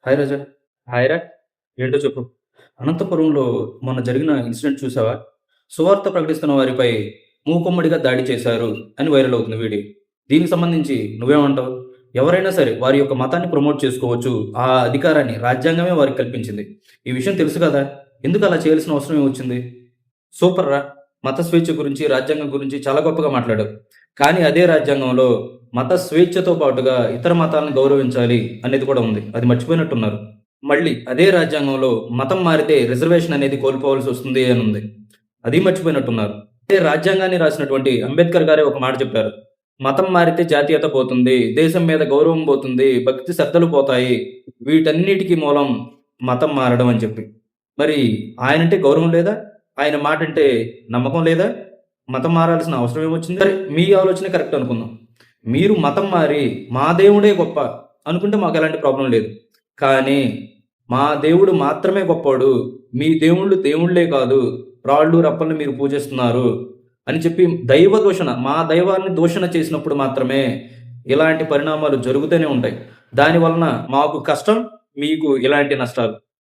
Hi రజా. Hi రా. ఏంటో చెప్పు. అనంతపురంలో మొన్న జరిగిన ఇన్సిడెంట్ చూసావా? సువార్త ప్రకటిస్తున్న వారిపై మూకుమ్మడిగా దాడి చేశారు అని వైరల్ అవుతుంది వీడియో. దీనికి సంబంధించి నువ్వేమంటావు? ఎవరైనా సరే వారి యొక్క మతాన్ని ప్రమోట్ చేసుకోవచ్చు. ఆ అధికారాన్ని రాజ్యాంగమే వారికి కల్పించింది. ఈ విషయం తెలుసు కదా? ఎందుకు అలా చేయాల్సిన అవసరం ఏమొచ్చింది? సూపర్ రా. మత స్వేచ్ఛ గురించి, రాజ్యాంగం గురించి చాలా గొప్పగా మాట్లాడావు. కానీ అదే రాజ్యాంగంలో మత స్వేచ్ఛతో పాటుగా ఇతర మతాలను గౌరవించాలి అనేది కూడా ఉంది. అది మర్చిపోయినట్టున్నారు. మళ్ళీ అదే రాజ్యాంగంలో మతం మారితే రిజర్వేషన్ అనేది కోల్పోవాల్సి వస్తుంది అని ఉంది. అది మర్చిపోయినట్టున్నారు. అదే రాజ్యాంగాన్ని రాసినటువంటి అంబేద్కర్ గారే ఒక మాట చెప్పారు. మతం మారితే జాతీయత పోతుంది, దేశం మీద గౌరవం పోతుంది, భక్తి శ్రద్ధలు పోతాయి. వీటన్నిటికీ మూలం మతం మారడం అని చెప్పి. మరి ఆయనంటే గౌరవం లేదా? ఆయన మాట అంటే నమ్మకం లేదా? మతం మారాల్సిన అవసరం ఏమొచ్చింది? సరే, మీ ఆలోచన కరెక్ట్ అనుకుందాం. మీరు మతం మారి మా దేవుడే గొప్ప అనుకుంటే మాకు ఎలాంటి ప్రాబ్లం లేదు. కానీ మా దేవుడు మాత్రమే గొప్పోడు, మీ దేవుళ్ళు దేవుళ్ళే కాదు, రాళ్ళు రప్పల్ని మీరు పూజిస్తున్నారు అని చెప్పి దైవ దూషణ, మా దైవాన్ని దూషణ చేసినప్పుడు మాత్రమే ఇలాంటి పరిణామాలు జరుగుతూనే ఉంటాయి. దాని వలన మాకు కష్టం, మీకు ఇలాంటి నష్టాలు.